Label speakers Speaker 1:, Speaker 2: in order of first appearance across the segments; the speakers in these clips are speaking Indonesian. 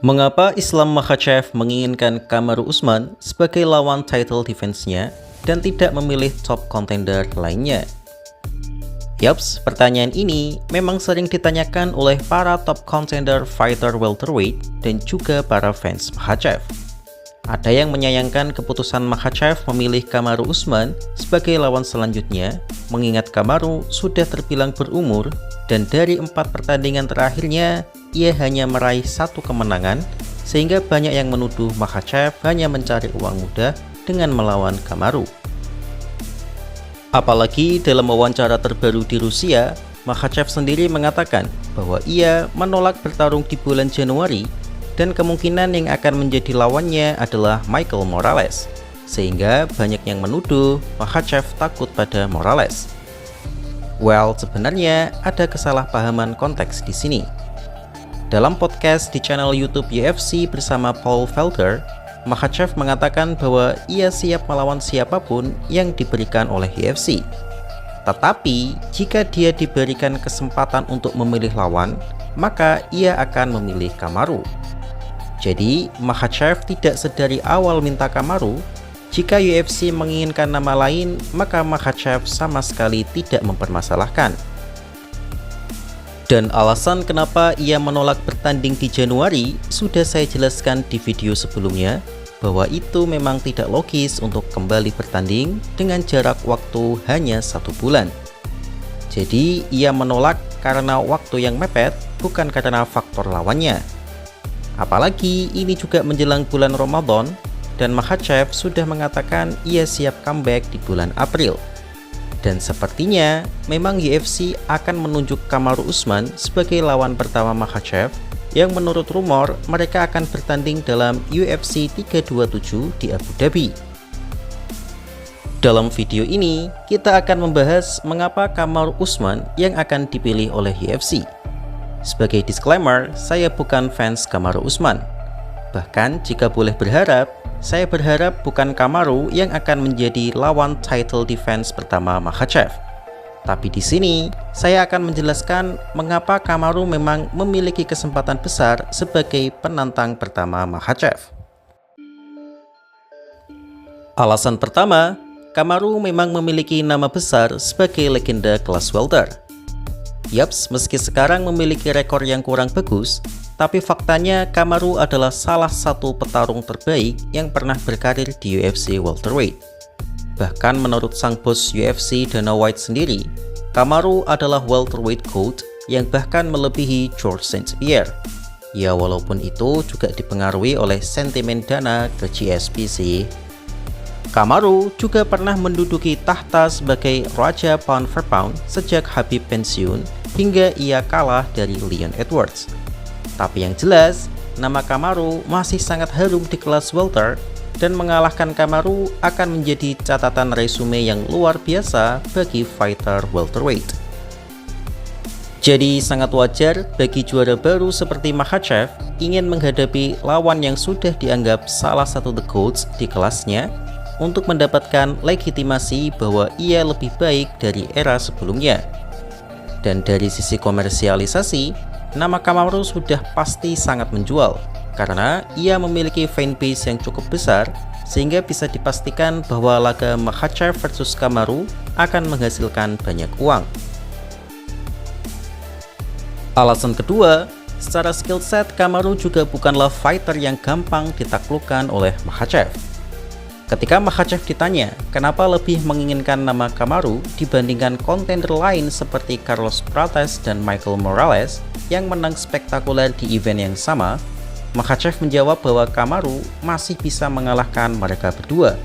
Speaker 1: Mengapa Islam Makhachev menginginkan Kamaru Usman sebagai lawan title defense-nya dan tidak memilih top contender lainnya? Yaps, pertanyaan ini memang sering ditanyakan oleh para top contender fighter welterweight dan juga para fans Makhachev. Ada yang menyayangkan keputusan Makhachev memilih Kamaru Usman sebagai lawan selanjutnya, mengingat Kamaru sudah terbilang berumur dan dari 4 pertandingan terakhirnya ia hanya meraih 1 kemenangan, sehingga banyak yang menuduh Makhachev hanya mencari uang mudah dengan melawan Kamaru. Apalagi dalam wawancara terbaru di Rusia, Makhachev sendiri mengatakan bahwa ia menolak bertarung di bulan Januari dan kemungkinan yang akan menjadi lawannya adalah Michael Morales, sehingga banyak yang menuduh Makhachev takut pada Morales. Well, sebenarnya ada kesalahpahaman konteks di sini. Dalam podcast di channel YouTube UFC bersama Paul Felder, Makhachev mengatakan bahwa ia siap melawan siapapun yang diberikan oleh UFC. Tetapi, jika dia diberikan kesempatan untuk memilih lawan, maka ia akan memilih Kamaru. Jadi, Makhachev tidak sedari awal minta Kamaru. Jika UFC menginginkan nama lain, maka Makhachev sama sekali tidak mempermasalahkan. Dan alasan kenapa ia menolak bertanding di Januari sudah saya jelaskan di video sebelumnya, bahwa itu memang tidak logis untuk kembali bertanding dengan jarak waktu hanya 1 bulan. Jadi ia menolak karena waktu yang mepet, bukan karena faktor lawannya. Apalagi ini juga menjelang bulan Ramadan, dan Makhachev sudah mengatakan ia siap comeback di bulan April. Dan sepertinya memang UFC akan menunjuk Kamaru Usman sebagai lawan pertama Makhachev, yang menurut rumor mereka akan bertanding dalam UFC 327 di Abu Dhabi. Dalam video ini kita akan membahas mengapa Kamaru Usman yang akan dipilih oleh UFC. Sebagai disclaimer, saya bukan fans Kamaru Usman. Bahkan jika boleh berharap, saya berharap bukan Kamaru yang akan menjadi lawan title defense pertama Makhachev. Tapi di sini saya akan menjelaskan mengapa Kamaru memang memiliki kesempatan besar sebagai penantang pertama Makhachev. Alasan pertama, Kamaru memang memiliki nama besar sebagai legenda kelas welter. Yaps, meski sekarang memiliki rekor yang kurang bagus, tapi faktanya Kamaru adalah salah satu petarung terbaik yang pernah berkarir di UFC welterweight. Bahkan menurut sang bos UFC Dana White sendiri, Kamaru adalah welterweight GOAT yang bahkan melebihi George St. Pierre. Ya, walaupun itu juga dipengaruhi oleh sentimen Dana ke GSP sih. Kamaru juga pernah menduduki tahta sebagai Raja Pound for Pound sejak Khabib pensiun hingga ia kalah dari Leon Edwards. Tapi yang jelas, nama Kamaru masih sangat harum di kelas welter, dan mengalahkan Kamaru akan menjadi catatan resume yang luar biasa bagi fighter welterweight. Jadi sangat wajar bagi juara baru seperti Makhachev ingin menghadapi lawan yang sudah dianggap salah satu the GOATs di kelasnya untuk mendapatkan legitimasi bahwa ia lebih baik dari era sebelumnya. Dan dari sisi komersialisasi, nama Kamaru sudah pasti sangat menjual, karena ia memiliki fanbase yang cukup besar, sehingga bisa dipastikan bahwa laga Makhachev versus Kamaru akan menghasilkan banyak uang. Alasan kedua, secara skill set Kamaru juga bukanlah fighter yang gampang ditaklukkan oleh Makhachev. Ketika Makhachev ditanya kenapa lebih menginginkan nama Kamaru dibandingkan kontender lain seperti Carlos Prates dan Michael Morales yang menang spektakuler di event yang sama, Makhachev menjawab bahwa Kamaru masih bisa mengalahkan mereka berdua.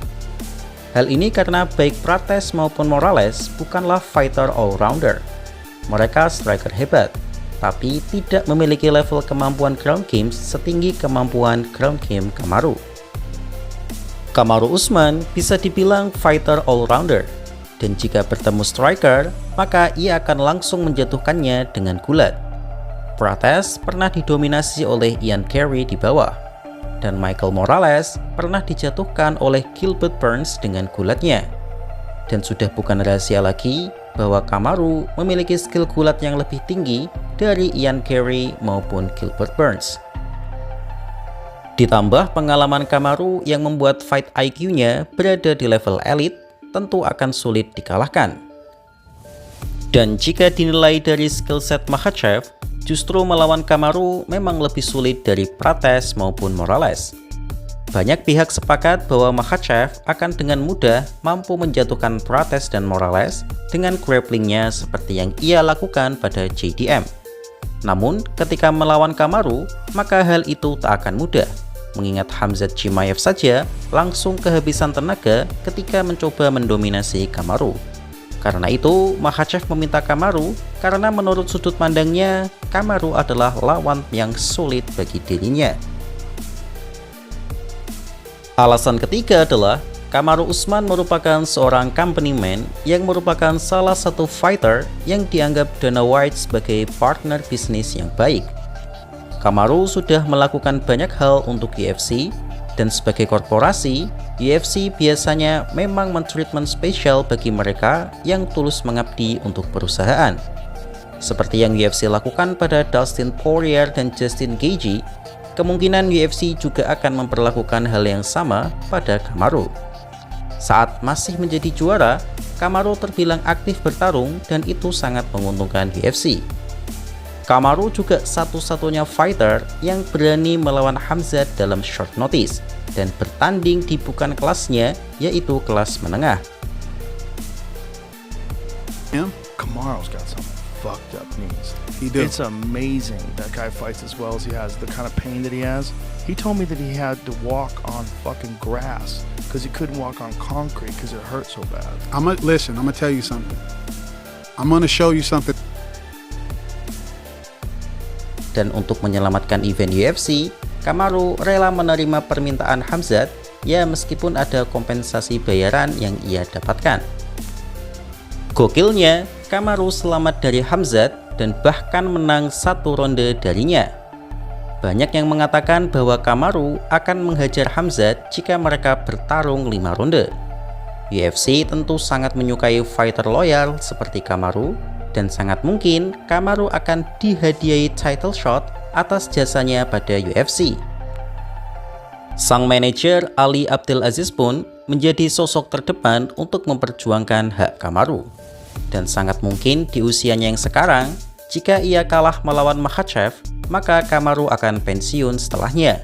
Speaker 1: Hal ini karena baik Prates maupun Morales bukanlah fighter all-rounder. Mereka striker hebat, tapi tidak memiliki level kemampuan ground game setinggi kemampuan ground game Kamaru. Kamaru Usman bisa dibilang fighter all-rounder, dan jika bertemu striker, maka ia akan langsung menjatuhkannya dengan gulat. Prates pernah didominasi oleh Ian Carey di bawah, dan Michael Morales pernah dijatuhkan oleh Gilbert Burns dengan gulatnya. Dan sudah bukan rahasia lagi bahwa Kamaru memiliki skill gulat yang lebih tinggi dari Ian Carey maupun Gilbert Burns. Ditambah pengalaman Kamaru yang membuat fight IQ-nya berada di level elit, tentu akan sulit dikalahkan. Dan jika dinilai dari skill set Makhachev, justru melawan Kamaru memang lebih sulit dari Prates maupun Morales. Banyak pihak sepakat bahwa Makhachev akan dengan mudah mampu menjatuhkan Prates dan Morales dengan grapplingnya seperti yang ia lakukan pada JDM. Namun, ketika melawan Kamaru, maka hal itu tak akan mudah, mengingat Khamzat Chimaev saja langsung kehabisan tenaga ketika mencoba mendominasi Kamaru. Karena itu, Makhachev meminta Kamaru karena menurut sudut pandangnya, Kamaru adalah lawan yang sulit bagi dirinya. Alasan ketiga adalah Kamaru Usman merupakan seorang company man yang merupakan salah satu fighter yang dianggap Dana White sebagai partner bisnis yang baik. Kamaru sudah melakukan banyak hal untuk UFC, dan sebagai korporasi, UFC biasanya memang mentreatment spesial bagi mereka yang tulus mengabdi untuk perusahaan. Seperti yang UFC lakukan pada Dustin Poirier dan Justin Gaethje, kemungkinan UFC juga akan memperlakukan hal yang sama pada Kamaru. Saat masih menjadi juara, Kamaru terbilang aktif bertarung dan itu sangat menguntungkan UFC. Kamaru juga satu-satunya fighter yang berani melawan Khamzat dalam short notice dan bertanding di bukan kelasnya, yaitu kelas menengah.
Speaker 2: Kamaru's got some fucked up knees.
Speaker 3: He do.
Speaker 2: It's amazing that guy fights as well as he has. The kind of pain that he has. He told me that he had to walk on fucking grass because he couldn't walk on concrete because it hurt so bad.
Speaker 3: I'm gonna tell you something. I'm gonna show you something.
Speaker 1: Dan untuk menyelamatkan event UFC, Kamaru rela menerima permintaan Khamzat, ya meskipun ada kompensasi bayaran yang ia dapatkan. Gokilnya, Kamaru selamat dari Khamzat dan bahkan menang 1 ronde darinya. Banyak yang mengatakan bahwa Kamaru akan menghajar Khamzat jika mereka bertarung 5 ronde. UFC tentu sangat menyukai fighter loyal seperti Kamaru, dan sangat mungkin Kamaru akan dihadiahi title shot atas jasanya pada UFC. Sang manajer Ali Abdelaziz pun menjadi sosok terdepan untuk memperjuangkan hak Kamaru. Dan sangat mungkin di usianya yang sekarang, jika ia kalah melawan Makhachev, maka Kamaru akan pensiun setelahnya.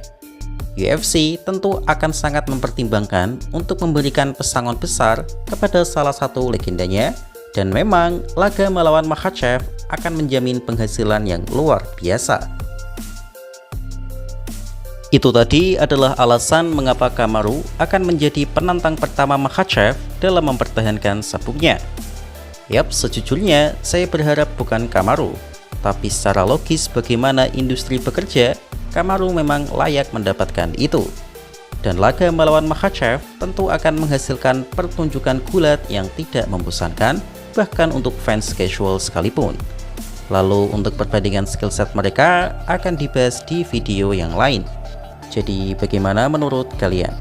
Speaker 1: UFC tentu akan sangat mempertimbangkan untuk memberikan pesangon besar kepada salah satu legendanya, dan memang laga melawan Makhachev akan menjamin penghasilan yang luar biasa. Itu tadi adalah alasan mengapa Kamaru akan menjadi penantang pertama Makhachev dalam mempertahankan sabuknya. Yap, sejujurnya saya berharap bukan Kamaru, tapi secara logis bagaimana industri bekerja, Kamaru memang layak mendapatkan itu. Dan laga melawan Makhachev tentu akan menghasilkan pertunjukan gulat yang tidak membosankan, bahkan untuk fans casual sekalipun. Lalu untuk perbandingan skill set mereka akan dibahas di video yang lain. Jadi bagaimana menurut kalian?